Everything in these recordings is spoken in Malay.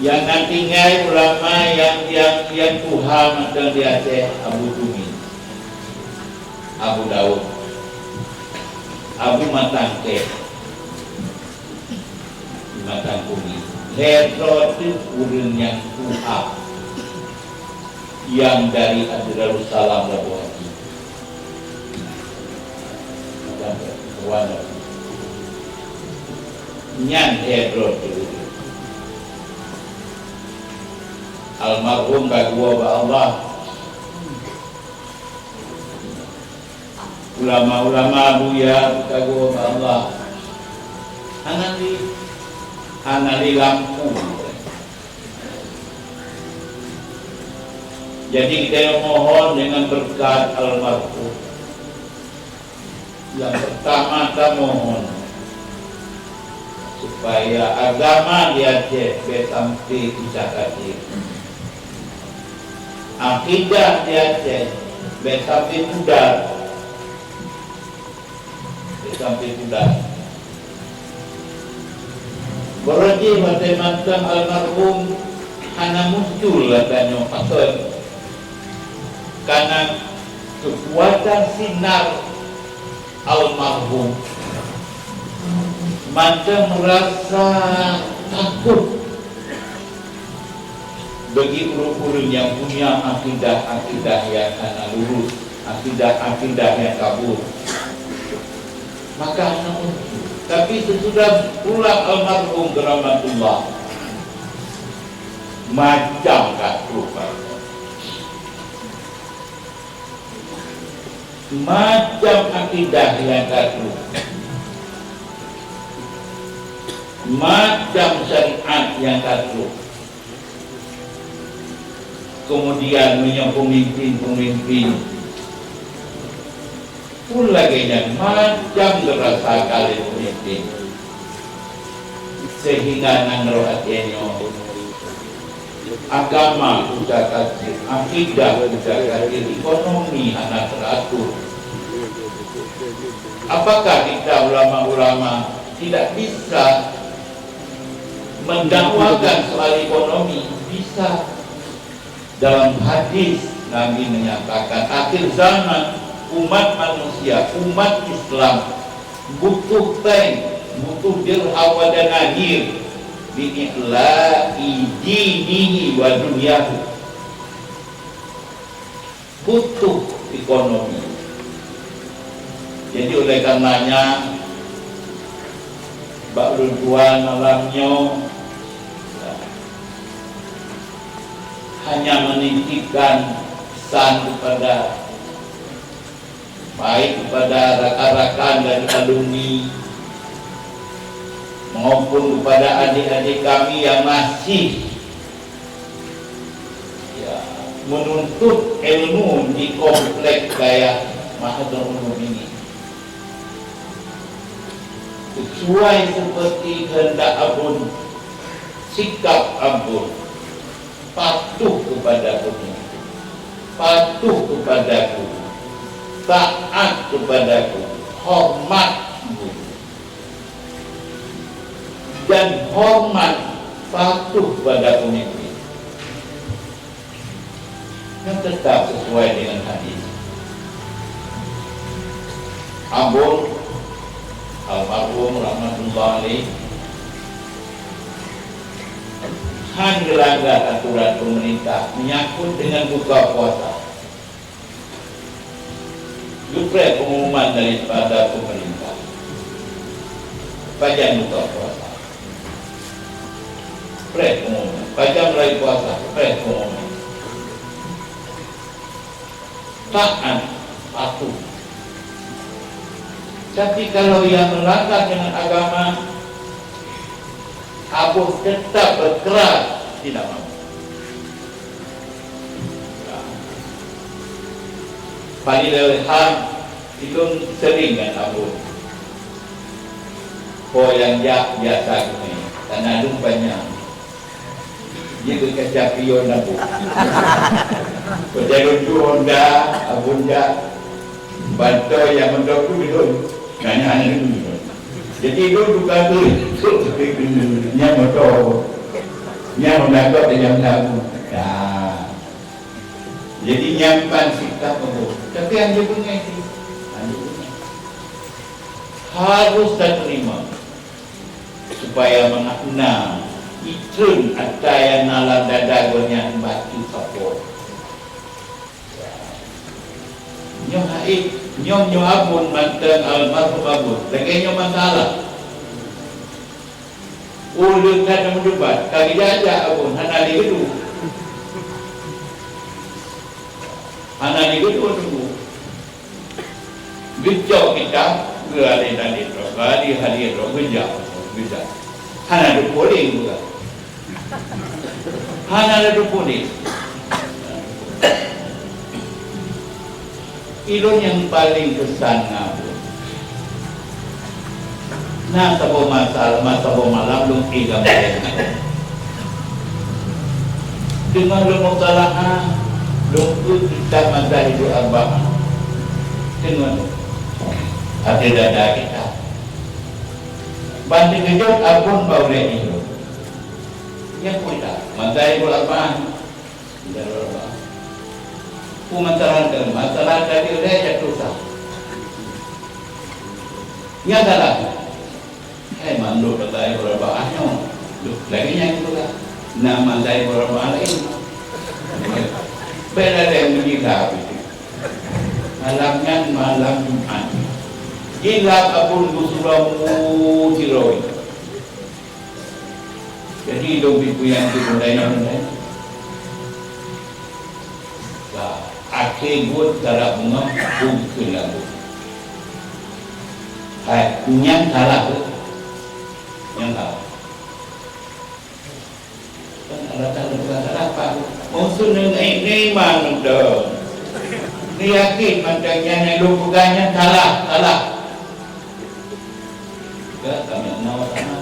Yang nantinya ulama yang Tuhan macam di Aceh, Abu Tumi, Abu Daud, Abu Matangke, Matangkumi. Hetro itu urun yang Tuhan, yang dari Darussalam Labuan. Nyan Hetro itu. Almarhum bagua ba Allah, ulama-ulama buya bagua ba Allah, anali lampu. Jadi kita mohon dengan berkat almarhum. Yang pertama kita mohon supaya agama di Aceh sampai bisa hadir. Akidah di Aceh sampai pudar, sampai pudar. Berarti macam-macam almarhum hanya muncul katanya pasal karena kekuatan sinar almarhum macam merasa takut bagi urun-urun yang punya akidah yang lurus, akidah yang kabur. Maka tapi sesudah pulang almarhum rahmatullah macam katu, macam akidah yang katu, macam syariat yang katu. Kemudian punya pemimpin pun lagi yang macam terasa kali pemimpin sehingga nangrohatnya agama sudah kasih, akidah sudah kasih, ekonomi anak teratur. Apakah kita ulama-ulama tidak bisa mendakwakan soal ekonomi? Bisa. Dalam hadis Nabi menyatakan akhir zaman umat manusia, umat Islam butuh tank, butuh dirham wa danahir bi'i'la'i dinihi wa dunyahu. Butuh ekonomi. Jadi oleh karenanya Ba'lul Tuan malamnya hanya menitipkan pesan kepada baik kepada rakan-rakan dari alumni maupun kepada adik-adik kami yang masih menuntut ilmu di kompleks kayak Mahadul Ulum ini, sesuai seperti kehendak Abun, sikap Abun, patuh kepada pemimpin, patuh kepadaku, taat kepadaku, hormat guru, dan hormat patuh pada pemimpin yang tetap sesuai dengan hadis. Abun almarhum rahmatullah alaih melanggar aturan pemerintah menyangkut dengan buka puasa. Juga pengumuman daripada pemerintah pajak buka puasa, pengumuman pajak mulai puasa, pengumuman taat patuh. Tapi kalau yang melanggar dengan agama, Abu tetap berkeras tidak mau. Fadilul Ham itu sering kan Abu. Yang biasa ini, karena lumpanya dia kecapion Abu. Perjalanan tu Honda, Abu bantu yang mendok tu itu hanya itu. Jadi itu bukan tu nya motor. Yang mendapat yang tahu. Ya. Jadi nyampan sikap itu. Tapi yang dia punya itu, harus terima supaya mengenal itun atau yang nalar dadagonya batu sapor. Nyom haid, nyom abun manteng almarhum abun. Lagi nyom masalah. Ulun kan mendebat, kaki jajak abun, hana di gedung. Hana di gedung tunggu. Gejau kita, berada di hadir, gejau, gejau. Hana ada poling juga. Hana ada poling. Ilun yang paling kesan ngabun. Nah, sabo malam lung tiga malam. Dengan lung mutalaha, lung kita masa hidup arba'ah. Dengan hati dada kita. Banting kejut abun baulai hidup. Yang kita masa hidup arba'ah. Pemantauan masalah tadi udah jatuh sah. Nya salah. Mandu bertai berapa ahnya. Lagi yang itu lah. Nama saya berapa lain. Beda yang menyikap itu. Malamnya malam Jumat. Gila apun busuramu tiroi. Jadi dobi yang dimulai. Akhir buat cara bunga bukan lagu. Yang salah tu, yang salah. Kan ada salah apa? Musuh ini mana dah? Ni yakin macamnya yang lupakannya salah. Kita kami nawar sama.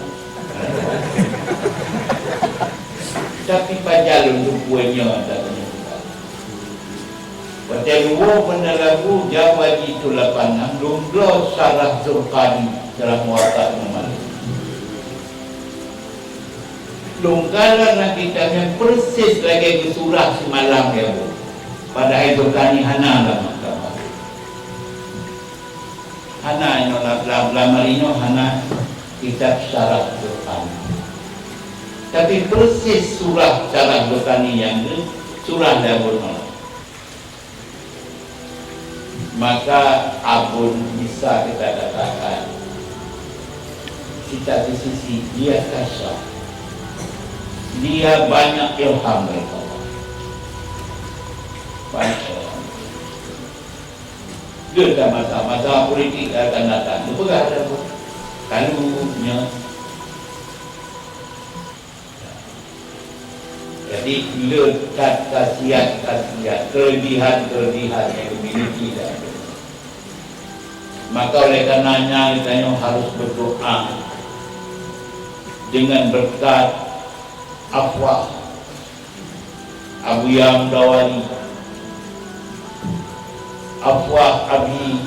Tapi pajalun lupunya tak. Pada dua penelabu Jawa itu 86 Lumdlo Sarah Zulkani dalam muatak nomor. Lungkalan nak kita yang persis lagi ke surah semalam ya bu. Pada hari Zulkani Hana lah mahkamah. Hana ino lamar ino Hana kitab Sarah Zulkani. Tapi persis surah Sarah Zulkani yang ini surah Dabur Malam. Maka abun bisa kita katakan kita di sisi dia kasar, dia banyak ilham dari Allah, banyak ilham. Dia masa politik akan datang, itu bukan ada pun kalunya. Jadi lekat kasihan kelebihan yang dimiliki dan maka oleh karenanya kita harus berdoa dengan berkat afwah Abu Yam Dawani, afwah Abi,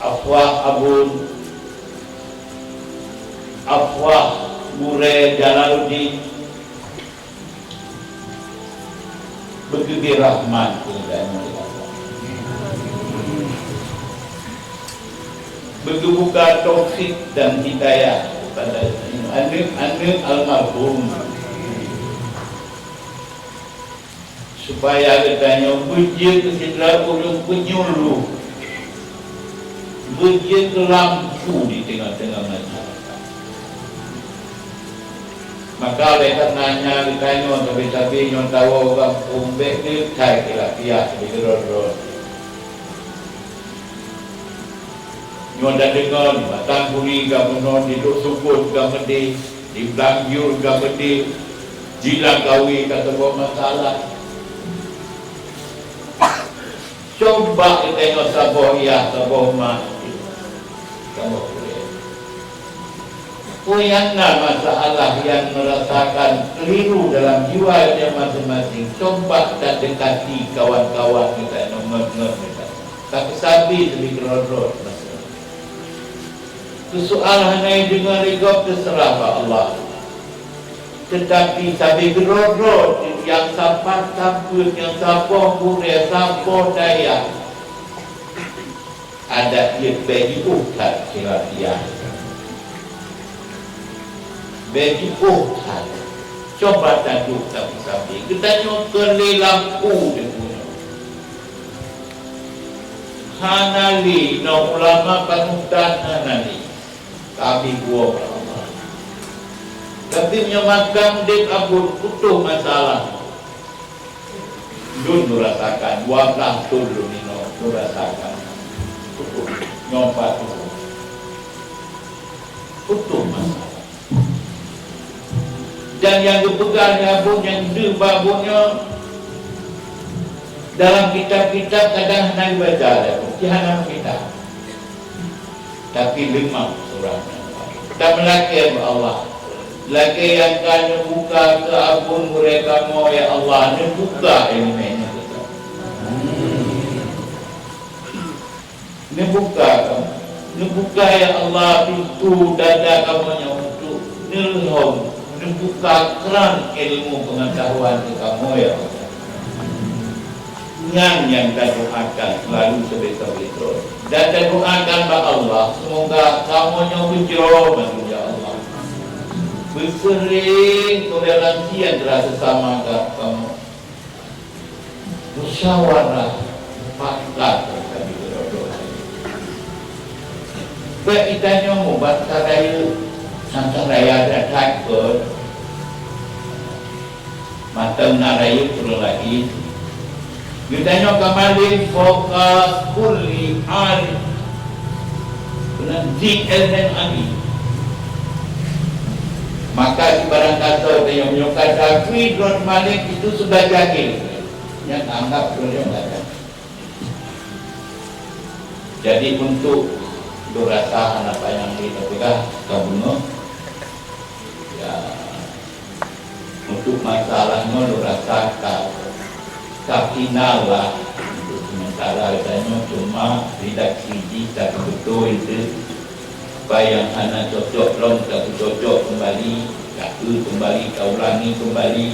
afwah Abun, afwah Mure Jalaluddin, begitu rahmat kepada Allah. Begitu buka taufik dan hidayah kepada anim almarhum supaya katanya bujir kesidra ulung penyuluh, bujir lampu di tengah-tengah masyarakat. Maka oleh karenanya ditanya tapi nyon tahu orang umbek ni kai kilapia di geror. Nyon dah dengar batang puri gamonon di duk sukut gamede di Blangyur gamede jilang kawi kata buat masalah. Coba kita tengok saboh mak. Saboh Puyana masalah yang merasakan keliru dalam jiwa dia masing-masing. Coba kita dekati kawan-kawan kita yang mengerti kita. Tak kesabi lebih kerod-rod. Kesoalan yang dengan rigop terserah Allah. tetapi sampai gerodro yang sapat sampun, yang sapong kurea, sapong daya ada dia bagi ukat kira dia bagi ukat coba taduk tapi kita nyokor lampu dia punya hanali no ulama panutan hanali kami buah Allah tapi menyamakan dek abun utuh masalah dun rasakan wablah dulu nino rasakan utuh nyompat utuh masalah. Dan yang dipegangnya abun yang dibabunnya dalam kitab-kitab kadang hendak baca kihanam kita tapi 5 suratnya tak melaki Allah laki yang kan buka ke abun mereka mau ya Allah ni buka ilmunya ni buka ya Allah pintu dada kamunya untuk nilhom buka keran ilmu pengetahuan ke kamu ya Allah. Yang kita doakan selalu sebesar-besar dan kita doakan kepada Allah semoga kamu yang hujur ya Allah bersering toleransi antara sesama kamu musyawarah mufakat kami berdoa baik itanya membuat karaya Santa Raya datang ke Mata Naraya turun lagi Yudhanya kembali fokus kulli arif Zik dan Ali maka si barang kata yang menyukai Dakwid Ron Malik itu sudah jahil yang anggap beliau ada jadi untuk durasa apa yang kita kamu ya untuk masalahnya lu rasakan kapinalah untuk sementara adanya cuma tidak siji tapi betul itu bayang anak cocok long tapi cocok kembali kembali kau ulangi kembali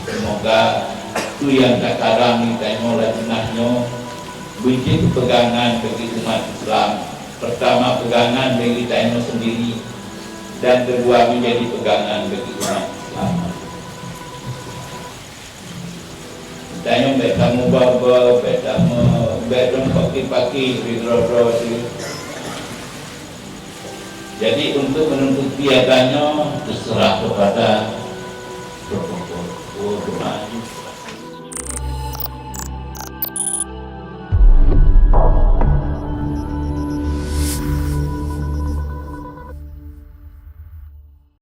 semoga itu yang tak karang ditanya oleh jenahnya biji pegangan bagi umat Islam pertama pegangan bagi kita sendiri dan kedua menjadi pegangan bagi umat Islam. Tanya beta mubaba, beta paki-paki bidro-bro. Jadi untuk menuntut piaganya terserah kepada protokol doa.